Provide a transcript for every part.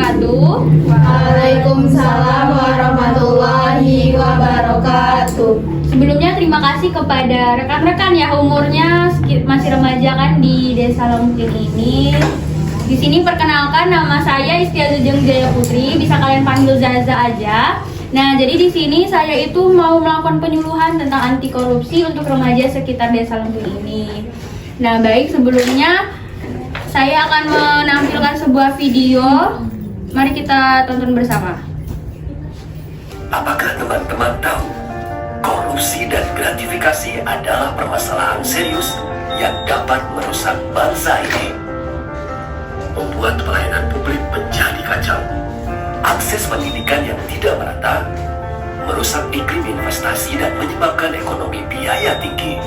wabarakatuh. Waalaikumsalam warahmatullahi wabarakatuh. Sebelumnya terima kasih kepada rekan-rekan ya, umurnya masih remaja kan di Desa Lemukir ini. Di sini perkenalkan, nama saya Istiazujeng Jaya Putri, bisa kalian panggil Zaza aja. Nah, jadi di sini saya itu mau melakukan penyuluhan tentang anti korupsi untuk remaja sekitar Desa Lemukir ini. Nah, baik, sebelumnya saya akan menampilkan sebuah video. Mari kita tonton bersama. Apakah teman-teman tahu korupsi dan gratifikasi adalah permasalahan serius yang dapat merusak bangsa ini? Membuat pelayanan publik menjadi kacau, akses pendidikan yang tidak merata, merusak iklim investasi dan menyebabkan ekonomi biaya tinggi.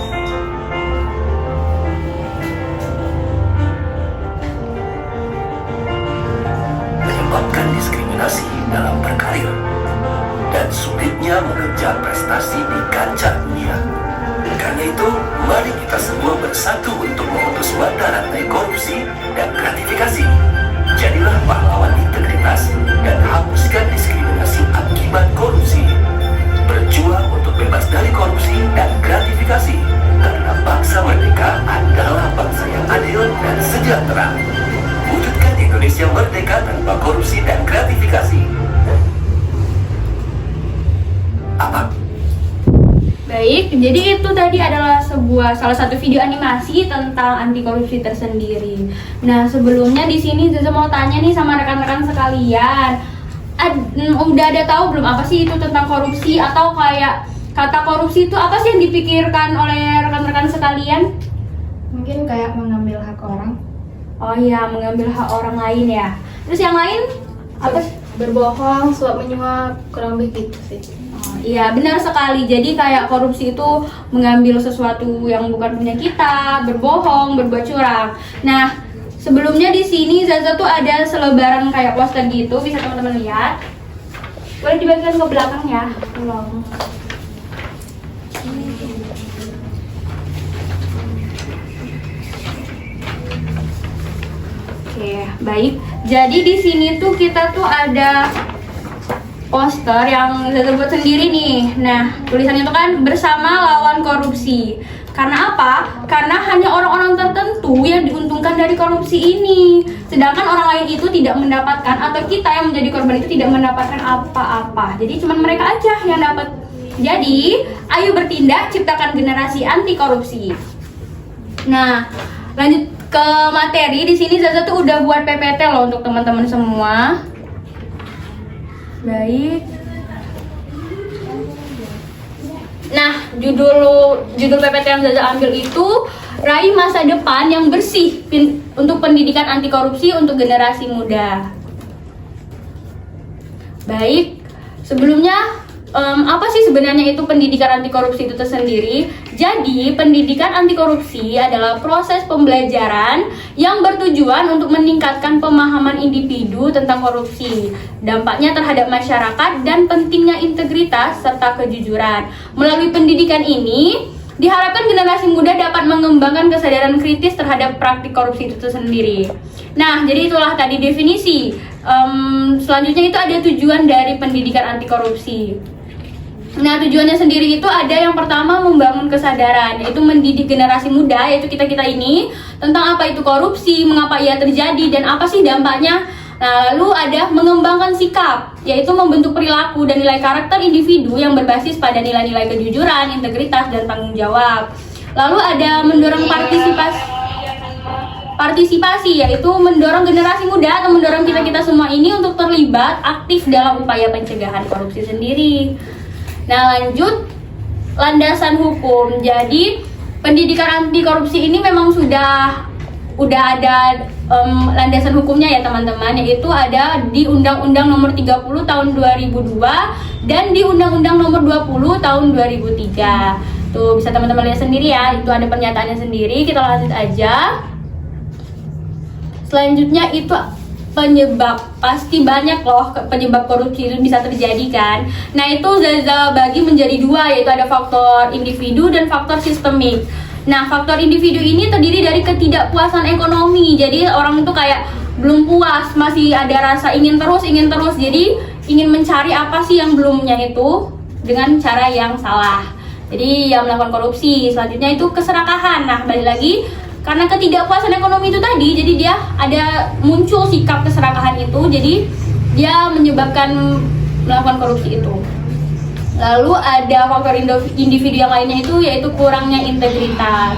Menyebabkan diskriminasi dalam berkarir dan sulitnya mengejar prestasi di kancah dunia. Karena itu, mari kita semua bersatu untuk memutus mata rantai korupsi dan gratifikasi. Jadilah pahlawan integritas dan hapuskan diskriminasi akibat korupsi. Berjuang untuk bebas dari korupsi dan gratifikasi, karena bangsa merdeka adalah bangsa yang adil dan sejahtera. Wujudkan Indonesia merdeka tanpa korupsi dan gratifikasi. Apa? Baik, jadi itu tadi adalah salah satu video animasi tentang anti korupsi tersendiri. Nah, sebelumnya di sini Zaza mau tanya nih sama rekan-rekan sekalian. Udah ada tahu belum apa sih itu tentang korupsi, atau kayak kata korupsi itu apa sih yang dipikirkan oleh rekan-rekan sekalian? Mungkin kayak mengambil hak orang. Oh iya, mengambil hak orang lain ya. Terus yang lain apa? Berbohong, suap menyuap, kurang lebih gitu sih. Iya, benar sekali. Jadi kayak korupsi itu mengambil sesuatu yang bukan punya kita, berbohong, berbuat curang. Nah, sebelumnya di sini Zaza tuh ada selebaran kayak poster gitu, bisa teman-teman lihat. Boleh dibagikan ke belakang ya, tolong. Oke, baik. Jadi di sini tuh kita tuh ada poster yang Zaza buat sendiri nih. Nah, tulisannya itu kan bersama lawan korupsi. Karena apa? Karena hanya orang-orang tertentu yang diuntungkan dari korupsi ini. Sedangkan orang lain itu tidak mendapatkan, atau kita yang menjadi korban itu tidak mendapatkan apa-apa. Jadi cuma mereka aja yang dapat. Jadi, ayo bertindak, ciptakan generasi anti korupsi. Nah, lanjut ke materi. Di sini Zaza tuh udah buat PPT loh untuk teman-teman semua. Baik. Nah, judul PPT yang Zaza ambil itu Raih Masa Depan yang Bersih untuk Pendidikan Anti Korupsi untuk Generasi Muda. Baik, sebelumnya apa sih sebenarnya itu pendidikan anti korupsi itu tersendiri? Jadi, pendidikan anti korupsi adalah proses pembelajaran yang bertujuan untuk meningkatkan pemahaman individu tentang korupsi, dampaknya terhadap masyarakat, dan pentingnya integritas serta kejujuran. Melalui pendidikan ini, diharapkan generasi muda dapat mengembangkan kesadaran kritis terhadap praktik korupsi itu sendiri. Nah, jadi itulah tadi definisi. Selanjutnya itu ada tujuan dari pendidikan anti korupsi. Nah, tujuannya sendiri itu ada yang pertama membangun kesadaran, yaitu mendidik generasi muda, yaitu kita-kita ini, tentang apa itu korupsi, mengapa ia terjadi, dan apa sih dampaknya. Nah, lalu ada mengembangkan sikap, yaitu membentuk perilaku dan nilai karakter individu yang berbasis pada nilai-nilai kejujuran, integritas, dan tanggung jawab. Lalu ada mendorong partisipasi, yaitu mendorong generasi muda atau mendorong kita-kita semua ini untuk terlibat aktif dalam upaya pencegahan korupsi sendiri. Nah, lanjut landasan hukum. Jadi pendidikan anti korupsi ini memang sudah ada landasan hukumnya ya teman-teman, yaitu ada di Undang-Undang Nomor 30 Tahun 2002 dan di Undang-Undang Nomor 20 Tahun 2003. Tuh bisa teman-teman lihat sendiri ya, itu ada pernyataannya sendiri. Kita lanjut aja. Selanjutnya itu penyebab, pasti banyak loh penyebab korupsi itu bisa terjadi kan. Nah, itu Zaza bagi menjadi dua, yaitu ada faktor individu dan faktor sistemik. Nah, faktor individu ini terdiri dari ketidakpuasan ekonomi. Jadi orang itu kayak belum puas, masih ada rasa ingin terus, jadi ingin mencari apa sih yang belumnya itu dengan cara yang salah. Jadi yang melakukan korupsi. Selanjutnya itu keserakahan. Nah, balik lagi karena ketidakpuasan ekonomi itu tadi, jadi dia ada muncul sikap keserakahan itu, jadi dia menyebabkan melakukan korupsi itu. Lalu ada faktor individu yang lainnya itu yaitu kurangnya integritas.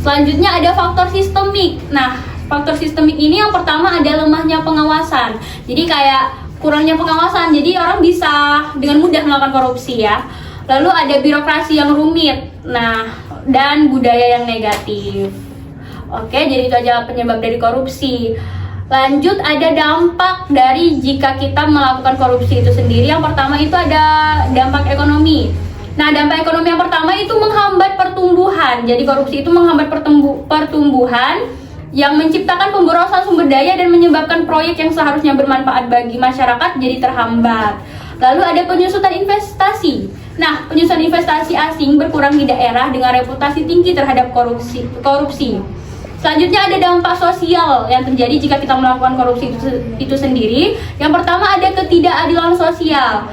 Selanjutnya ada faktor sistemik. Nah, faktor sistemik ini yang pertama ada lemahnya pengawasan. Jadi kayak kurangnya pengawasan, jadi orang bisa dengan mudah melakukan korupsi ya. Lalu ada birokrasi yang rumit. Nah, dan budaya yang negatif. Oke, jadi itu aja penyebab dari korupsi. Lanjut, ada dampak dari jika kita melakukan korupsi itu sendiri. Yang pertama itu ada dampak ekonomi. Nah, dampak ekonomi yang pertama itu menghambat pertumbuhan. Jadi korupsi itu menghambat pertumbuhan yang menciptakan pemborosan sumber daya dan menyebabkan proyek yang seharusnya bermanfaat bagi masyarakat jadi terhambat. Lalu ada penyusutan investasi. Nah, penyusutan investasi asing berkurang di daerah dengan reputasi tinggi terhadap korupsi. Selanjutnya ada dampak sosial yang terjadi jika kita melakukan korupsi itu sendiri. Yang pertama ada ketidakadilan sosial.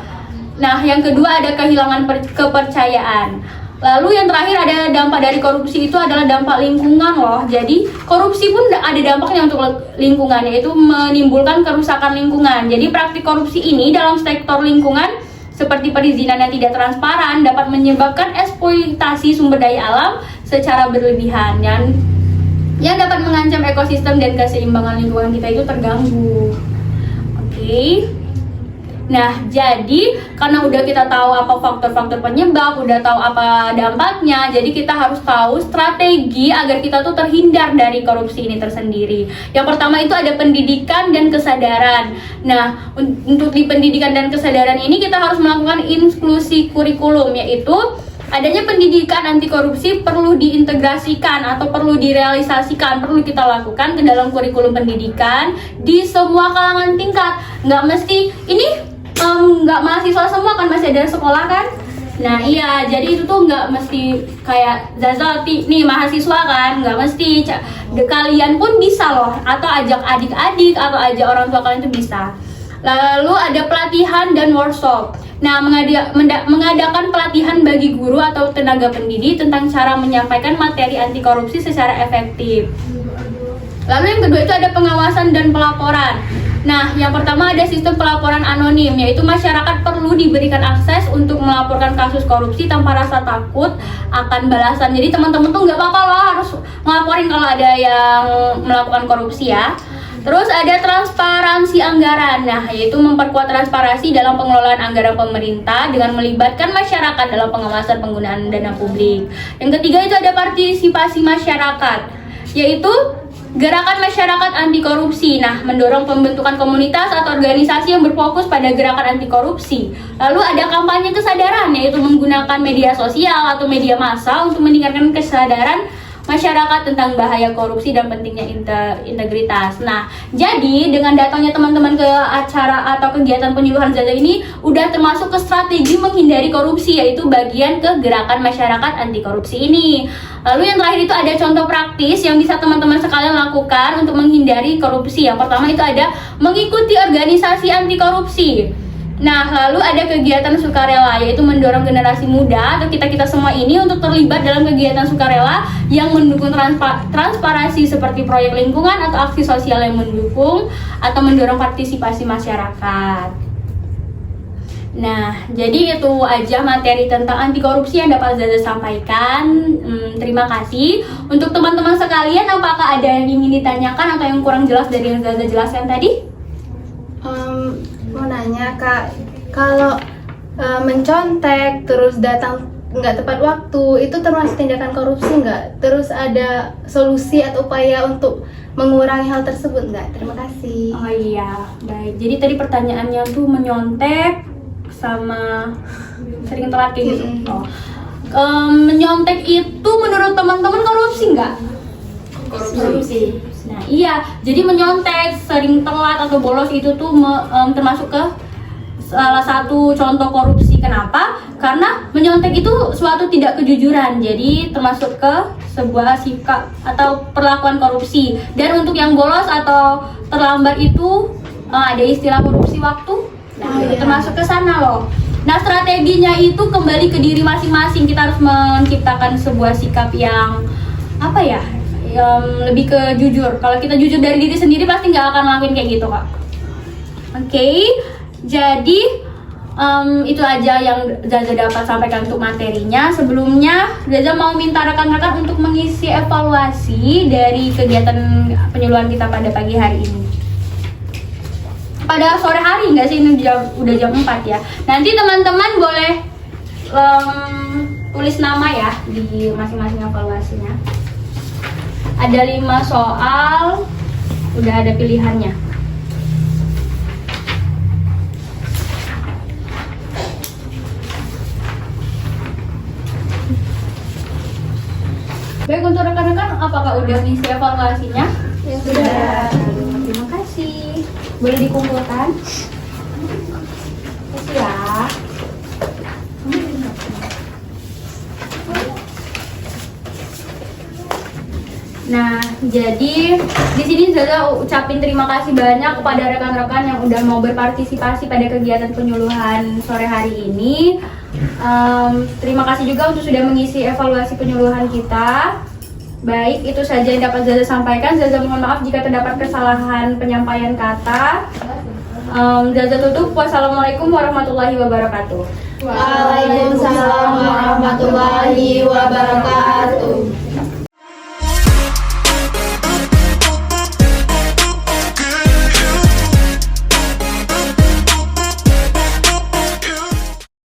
Nah, yang kedua ada kehilangan kepercayaan. Lalu yang terakhir ada dampak dari korupsi itu adalah dampak lingkungan loh. Jadi korupsi pun ada dampaknya untuk lingkungan, yaitu menimbulkan kerusakan lingkungan. Jadi praktik korupsi ini dalam sektor lingkungan seperti perizinan yang tidak transparan dapat menyebabkan eksploitasi sumber daya alam secara berlebihan yang dapat mengancam ekosistem dan keseimbangan lingkungan kita itu terganggu. Oke. Nah, jadi karena udah kita tahu apa faktor-faktor penyebab, udah tahu apa dampaknya, jadi kita harus tahu strategi agar kita tuh terhindar dari korupsi ini tersendiri. Yang pertama itu ada pendidikan dan kesadaran. Nah, untuk di pendidikan dan kesadaran ini kita harus melakukan inklusi kurikulum, yaitu adanya pendidikan anti korupsi perlu diintegrasikan atau perlu direalisasikan, perlu kita lakukan ke dalam kurikulum pendidikan di semua kalangan tingkat. Nggak mesti ini nggak mahasiswa semua kan, masih ada sekolah kan. Nah iya, jadi itu tuh nggak mesti kayak Zaza nih mahasiswa kan, nggak mesti. Kalian pun bisa loh, atau ajak adik-adik atau ajak orang tua kalian itu bisa. Lalu ada pelatihan dan workshop. Nah, mengadakan pelatihan bagi guru atau tenaga pendidik tentang cara menyampaikan materi anti korupsi secara efektif. Lalu yang kedua itu ada pengawasan dan pelaporan. Nah, yang pertama ada sistem pelaporan anonim, yaitu masyarakat perlu diberikan akses untuk melaporkan kasus korupsi tanpa rasa takut akan balasan. Jadi teman-teman tuh nggak apa-apa loh harus ngelaporin kalau ada yang melakukan korupsi ya. Terus ada transparansi anggaran, nah yaitu memperkuat transparansi dalam pengelolaan anggaran pemerintah dengan melibatkan masyarakat dalam pengawasan penggunaan dana publik. Yang ketiga itu ada partisipasi masyarakat, yaitu gerakan masyarakat anti korupsi. Nah, mendorong pembentukan komunitas atau organisasi yang berfokus pada gerakan anti korupsi. Lalu ada kampanye kesadaran, yaitu menggunakan media sosial atau media massa untuk meningkatkan kesadaran masyarakat tentang bahaya korupsi dan pentingnya integritas. Nah, jadi dengan datangnya teman-teman ke acara atau kegiatan penyuluhan Zaza ini udah termasuk ke strategi menghindari korupsi, yaitu bagian ke gerakan masyarakat anti korupsi ini. Lalu yang terakhir itu ada contoh praktis yang bisa teman-teman sekalian lakukan untuk menghindari korupsi. Yang pertama itu ada mengikuti organisasi anti korupsi. Nah, lalu ada kegiatan sukarela, yaitu mendorong generasi muda atau kita-kita semua ini untuk terlibat dalam kegiatan sukarela yang mendukung transparansi seperti proyek lingkungan atau aksi sosial yang mendukung atau mendorong partisipasi masyarakat. Nah, jadi itu aja materi tentang anti korupsi yang dapat Zaza sampaikan. Terima kasih. Untuk teman-teman sekalian, apakah ada yang ingin ditanyakan atau yang kurang jelas dari yang Zaza jelaskan tadi? Mau nanya Kak, kalau mencontek terus datang nggak tepat waktu itu termasuk tindakan korupsi nggak? Terus ada solusi atau upaya untuk mengurangi hal tersebut nggak? Terima kasih. Oh iya, baik. Jadi tadi pertanyaannya tuh menyontek sama sering telat kayak gitu. Menyontek itu menurut teman-teman korupsi nggak? Korupsi. Nah iya, jadi menyontek, sering telat atau bolos itu tuh termasuk ke salah satu contoh korupsi. Kenapa? Karena menyontek itu suatu tidak kejujuran, jadi termasuk ke sebuah sikap atau perlakuan korupsi. Dan untuk yang bolos atau terlambat itu ada istilah korupsi waktu. Nah, itu termasuk ke sana loh. Nah, strateginya itu kembali ke diri masing-masing. Kita harus menciptakan sebuah sikap yang apa ya? Yang lebih ke jujur. Kalau kita jujur dari diri sendiri pasti nggak akan ngelakuin kayak gitu, Kak. Oke. Jadi itu aja yang Zaza dapat sampaikan untuk materinya. Sebelumnya Zaza mau minta rekan-rekan untuk mengisi evaluasi dari kegiatan penyuluhan kita pada pagi hari ini. Pada sore hari nggak sih, ini udah jam 4 ya. Nanti teman-teman boleh tulis nama ya di masing-masing evaluasinya. Ada 5 soal, udah ada pilihannya. Baik, untuk rekan-rekan, apakah udah ngisi evaluasinya? Ya sudah. Terima kasih. Boleh dikumpulkan? Terima kasih ya. Nah, jadi di sini Zaza ucapin terima kasih banyak kepada rekan-rekan yang udah mau berpartisipasi pada kegiatan penyuluhan sore hari ini. Terima kasih juga untuk sudah mengisi evaluasi penyuluhan kita. Baik, itu saja yang dapat Zaza sampaikan. Zaza mohon maaf jika terdapat kesalahan penyampaian kata. Zaza tutup. Wassalamualaikum warahmatullahi wabarakatuh. Waalaikumsalam warahmatullahi wabarakatuh.